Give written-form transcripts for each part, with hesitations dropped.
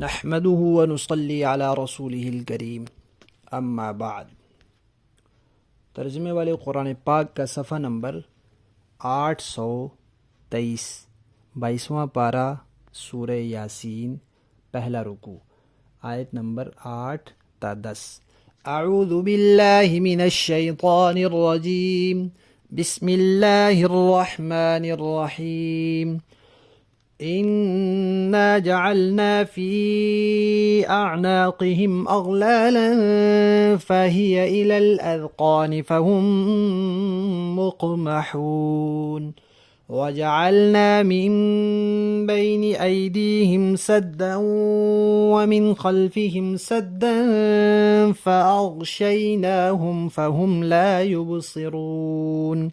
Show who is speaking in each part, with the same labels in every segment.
Speaker 1: نحمده ونصلي على رسوله الكريم اما بعد۔ ترجمے والے قرآن پاک کا صفحہ نمبر 823، 22واں پارہ، سورہ یاسین، پہلا رکوع، آیت نمبر 8 تا 10۔ اعوذ باللہ من الشیطان الرجیم، بسم اللہ الرحمن الرحیم۔ إنا جعلنا في أعناقهم أغلالا فهي إلى الأذقان فهم مقمحون، وجعلنا من بين أيديهم سدا ومن خلفهم سدا فأغشيناهم فهم لا يبصرون،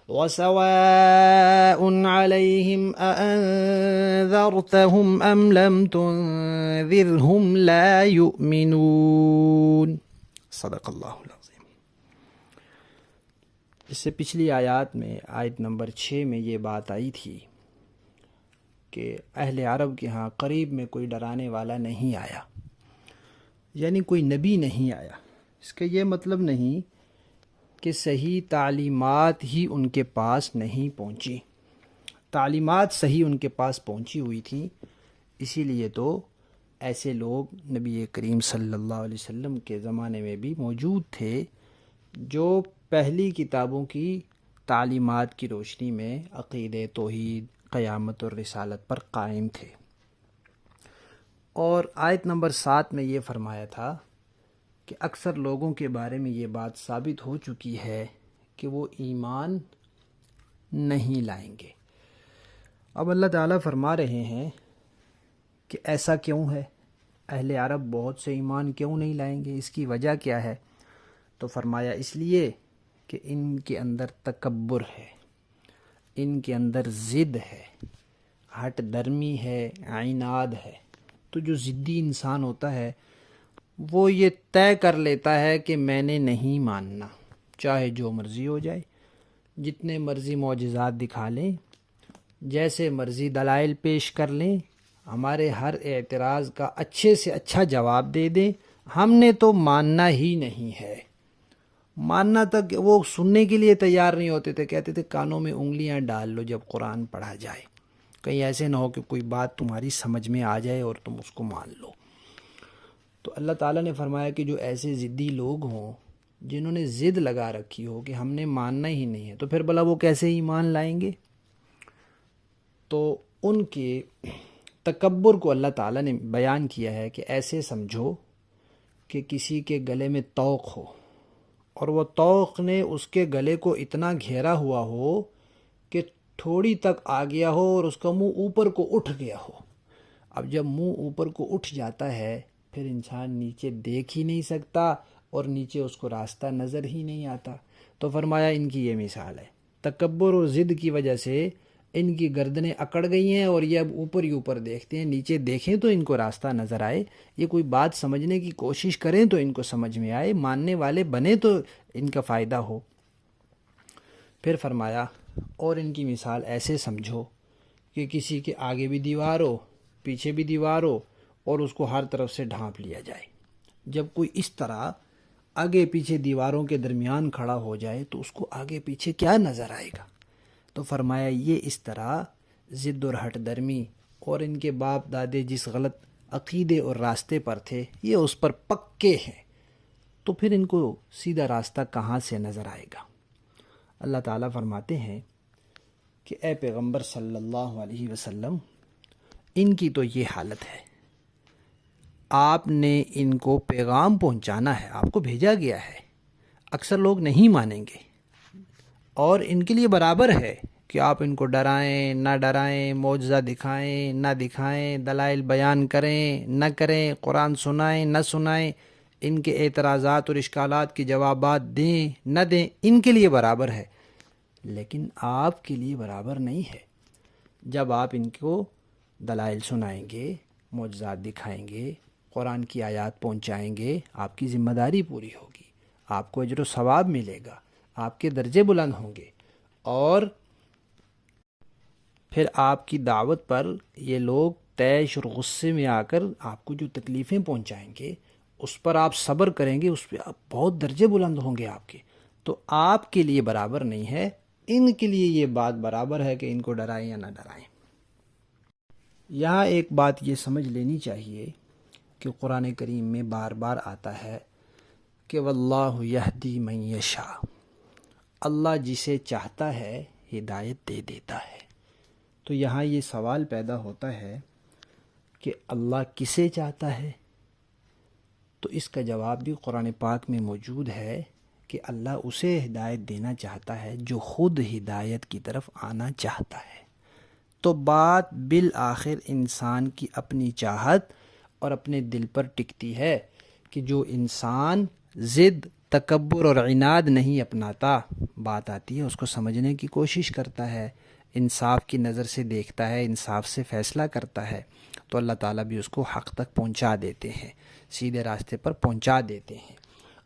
Speaker 1: وسواء عليهم أأنذرتهم أم لم تنذرهم لا يؤمنون۔ صدق اللہ العظیم۔ اس سے پچھلی آیات میں آیت نمبر 6 میں یہ بات آئی تھی کہ اہل عرب کے ہاں قریب میں کوئی ڈرانے والا نہیں آیا، یعنی کوئی نبی نہیں آیا۔ اس کا یہ مطلب نہیں کہ صحیح تعلیمات ہی ان کے پاس نہیں پہنچی، تعلیمات صحیح ان کے پاس پہنچی ہوئی تھیں، اسی لیے تو ایسے لوگ نبی کریم صلی اللہ علیہ وسلم کے زمانے میں بھی موجود تھے جو پہلی کتابوں کی تعلیمات کی روشنی میں عقیدے، توحید، قیامت اور رسالت پر قائم تھے۔ اور آیت نمبر 7 میں یہ فرمایا تھا کہ اکثر لوگوں کے بارے میں یہ بات ثابت ہو چکی ہے کہ وہ ایمان نہیں لائیں گے۔ اب اللہ تعالیٰ فرما رہے ہیں کہ ایسا کیوں ہے، اہل عرب بہت سے ایمان کیوں نہیں لائیں گے، اس کی وجہ کیا ہے؟ تو فرمایا اس لیے کہ ان کے اندر تکبر ہے، ان کے اندر ضد ہے، ہٹ درمی ہے، عناد ہے۔ تو جو ضدی انسان ہوتا ہے وہ یہ طے کر لیتا ہے کہ میں نے نہیں ماننا، چاہے جو مرضی ہو جائے، جتنے مرضی معجزات دکھا لیں، جیسے مرضی دلائل پیش کر لیں، ہمارے ہر اعتراض کا اچھے سے اچھا جواب دے دیں، ہم نے تو ماننا ہی نہیں ہے۔ ماننا تک وہ سننے کے لیے تیار نہیں ہوتے تھے، کہتے تھے کانوں میں انگلیاں ڈال لو جب قرآن پڑھا جائے، کہیں ایسے نہ ہو کہ کوئی بات تمہاری سمجھ میں آ جائے اور تم اس کو مان لو۔ تو اللہ تعالیٰ نے فرمایا کہ جو ایسے ضدی لوگ ہوں، جنہوں نے ضد لگا رکھی ہو کہ ہم نے ماننا ہی نہیں ہے، تو پھر بھلا وہ کیسے ایمان لائیں گے؟ تو ان کے تکبر کو اللہ تعالیٰ نے بیان کیا ہے کہ ایسے سمجھو کہ کسی کے گلے میں طوق ہو، اور وہ طوق نے اس کے گلے کو اتنا گھیرا ہوا ہو کہ تھوڑی تک آ گیا ہو اور اس کا منہ اوپر کو اٹھ گیا ہو۔ اب جب منہ اوپر کو اٹھ جاتا ہے پھر انسان نیچے دیکھ ہی نہیں سکتا اور نیچے اس کو راستہ نظر ہی نہیں آتا۔ تو فرمایا ان کی یہ مثال ہے، تکبر اور ضد کی وجہ سے ان کی گردنیں اکڑ گئی ہیں اور یہ اب اوپر ہی اوپر دیکھتے ہیں، نیچے دیکھیں تو ان کو راستہ نظر آئے، یہ کوئی بات سمجھنے کی کوشش کریں تو ان کو سمجھ میں آئے، ماننے والے بنے تو ان کا فائدہ ہو۔ پھر فرمایا اور ان کی مثال ایسے سمجھو کہ کسی کے آگے بھی دیوار ہو، پیچھے بھی دیوار ہو اور اس کو ہر طرف سے ڈھانپ لیا جائے۔ جب کوئی اس طرح آگے پیچھے دیواروں کے درمیان کھڑا ہو جائے تو اس کو آگے پیچھے کیا نظر آئے گا؟ تو فرمایا یہ اس طرح ضد اور ہٹ درمی اور ان کے باپ دادے جس غلط عقیدے اور راستے پر تھے یہ اس پر پکے ہیں، تو پھر ان کو سیدھا راستہ کہاں سے نظر آئے گا؟ اللہ تعالیٰ فرماتے ہیں کہ اے پیغمبر صلی اللہ علیہ وسلم، ان کی تو یہ حالت ہے، آپ نے ان کو پیغام پہنچانا ہے، آپ کو بھیجا گیا ہے، اکثر لوگ نہیں مانیں گے، اور ان کے لیے برابر ہے کہ آپ ان کو ڈرائیں نہ ڈرائیں، معجزہ دکھائیں نہ دکھائیں، دلائل بیان کریں نہ کریں، قرآن سنائیں نہ سنائیں، ان کے اعتراضات اور اشکالات کے جوابات دیں نہ دیں، ان کے لیے برابر ہے، لیکن آپ کے لیے برابر نہیں ہے۔ جب آپ ان کو دلائل سنائیں گے، معجزات دکھائیں گے، قرآن کی آیات پہنچائیں گے، آپ کی ذمہ داری پوری ہوگی، آپ کو اجر و ثواب ملے گا، آپ کے درجے بلند ہوں گے، اور پھر آپ کی دعوت پر یہ لوگ طیش اور غصے میں آ کر آپ کو جو تکلیفیں پہنچائیں گے اس پر آپ صبر کریں گے، اس پہ آپ بہت درجے بلند ہوں گے آپ کے، تو آپ کے لیے برابر نہیں ہے، ان کے لیے یہ بات برابر ہے کہ ان کو ڈرائیں یا نہ ڈرائیں۔ یہاں ایک بات یہ سمجھ لینی چاہیے کہ قرآن کریم میں بار بار آتا ہے کہ واللہ یہدی من یشاء، اللہ جسے چاہتا ہے ہدایت دے دیتا ہے۔ تو یہاں یہ سوال پیدا ہوتا ہے کہ اللہ کسے چاہتا ہے؟ تو اس کا جواب بھی قرآن پاک میں موجود ہے کہ اللہ اسے ہدایت دینا چاہتا ہے جو خود ہدایت کی طرف آنا چاہتا ہے۔ تو بات بالآخر انسان کی اپنی چاہت اور اپنے دل پر ٹکتی ہے کہ جو انسان ضد، تکبر اور عناد نہیں اپناتا، بات آتی ہے اس کو سمجھنے کی کوشش کرتا ہے، انصاف کی نظر سے دیکھتا ہے، انصاف سے فیصلہ کرتا ہے، تو اللہ تعالیٰ بھی اس کو حق تک پہنچا دیتے ہیں، سیدھے راستے پر پہنچا دیتے ہیں۔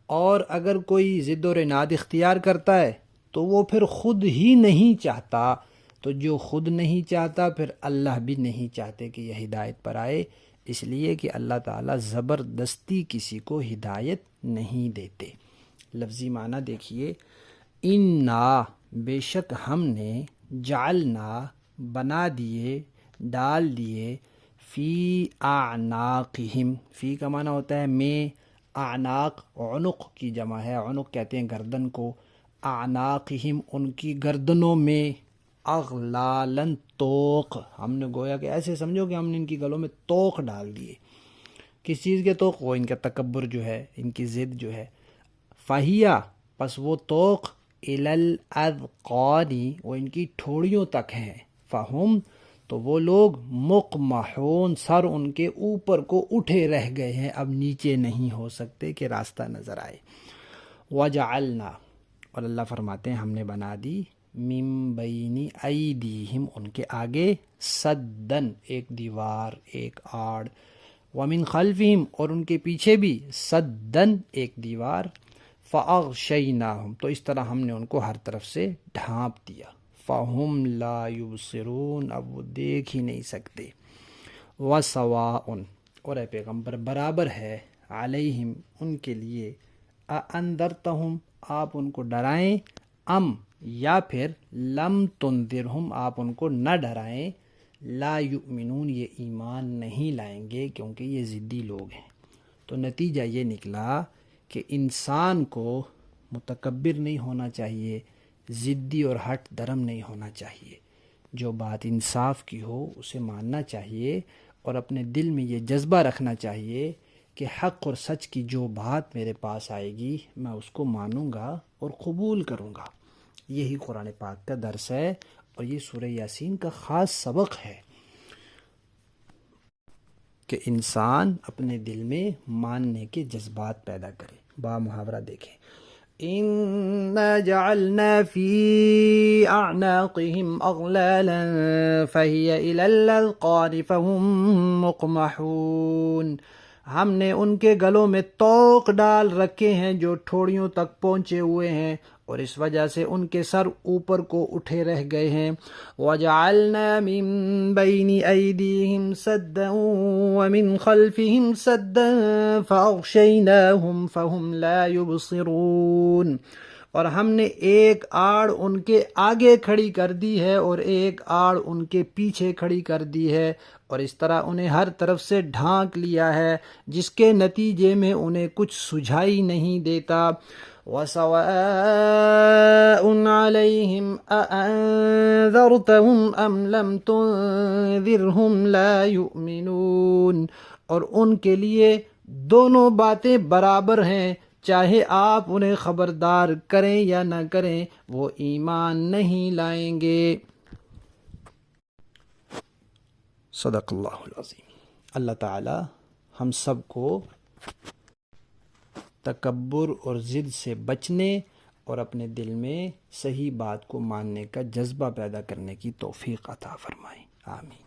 Speaker 1: اور اگر کوئی ضد اور عناد اختیار کرتا ہے تو وہ پھر خود ہی نہیں چاہتا، تو جو خود نہیں چاہتا پھر اللہ بھی نہیں چاہتے کہ یہ ہدایت پر آئے، اس لیے کہ اللہ تعالیٰ زبردستی کسی کو ہدایت نہیں دیتے۔ لفظی معنی دیکھیے، انا بے شک ہم نے، جعلنا بنا دیے، ڈال دیے، فی اعناقہم، فی کا معنی ہوتا ہے میں، اعناق عنق کی جمع ہے، عنق کہتے ہیں گردن کو، اعناقہم ان کی گردنوں میں، اغلالن توق، ہم نے گویا کہ ایسے سمجھو کہ ہم نے ان کی گلوں میں توق ڈال دیے۔ کس چیز کے توق؟ وہ ان کا تکبر جو ہے، ان کی ضد جو ہے۔ فہیا پس وہ توق الی الاذقان، وہ ان کی ٹھوڑیوں تک ہیں، فہم تو وہ لوگ مقمحون، سر ان کے اوپر کو اٹھے رہ گئے ہیں، اب نیچے نہیں ہو سکتے کہ راستہ نظر آئے۔ وجعلنا اور اللہ فرماتے ہیں ہم نے بنا دی، من بین ایدیہم ان کے آگے، سدن ایک دیوار، ایک آڑ، ومن خلفہم اور ان کے پیچھے بھی، سدن ایک دیوار، فاغشیناہم تو اس طرح ہم نے ان کو ہر طرف سے ڈھانپ دیا، فہم لا یبصرون اب وہ دیکھ ہی نہیں سکتے۔ وسواء اور اے پیغمبر برابر ہے، علیہم ان کے لیے، اانذرتہم آپ ان کو ڈرائیں، ام یا پھر لم تنذرہم آپ ان کو نہ ڈرائیں، لا یؤمنون یہ ایمان نہیں لائیں گے کیونکہ یہ ضدی لوگ ہیں۔ تو نتیجہ یہ نکلا کہ انسان کو متکبر نہیں ہونا چاہیے، ضدی اور ہٹ درم نہیں ہونا چاہیے، جو بات انصاف کی ہو اسے ماننا چاہیے، اور اپنے دل میں یہ جذبہ رکھنا چاہیے کہ حق اور سچ کی جو بات میرے پاس آئے گی میں اس کو مانوں گا اور قبول کروں گا۔ یہی قرآن پاک کا درس ہے، اور یہ سورہ یاسین کا خاص سبق ہے کہ انسان اپنے دل میں ماننے کے جذبات پیدا کرے۔ با محاورہ دیکھیں، اِنَّا جَعَلْنَا فِي أَعْنَاقِهِمْ أَغْلَالًا فَهِيَ إِلَى الْأَذْقَانِ فَهُمْ مُقْمَحُونَ ہم نے ان کے گلوں میں توق ڈال رکھے ہیں جو ٹھوڑیوں تک پہنچے ہوئے ہیں، اور اس وجہ سے ان کے سر اوپر کو اٹھے رہ گئے ہیں۔ وَجَعَلْنَا مِن بَيْنِ أَيْدِيهِمْ سَدًّا وَمِن خَلْفِهِمْ سَدًّا فَأَغْشَيْنَاهُمْ فَهُمْ لَا يُبْصِرُونَ اور ہم نے ایک آڑ ان کے آگے کھڑی کر دی ہے اور ایک آڑ ان کے پیچھے کھڑی کر دی ہے، اور اس طرح انہیں ہر طرف سے ڈھانک لیا ہے، جس کے نتیجے میں انہیں کچھ سجھائی نہیں دیتا۔ وَسَوَاءٌ عَلَيْهِمْ أَأَنذَرْتَهُمْ أَمْ لَمْ تُنذِرْهُمْ لَا يُؤْمِنُونَ اور ان کے لیے دونوں باتیں برابر ہیں، چاہے آپ انہیں خبردار کریں یا نہ کریں وہ ایمان نہیں لائیں گے۔ صدق اللہ العظیم۔ اللہ تعالی ہم سب کو تکبر اور ضد سے بچنے اور اپنے دل میں صحیح بات کو ماننے کا جذبہ پیدا کرنے کی توفیق عطا فرمائے، آمین۔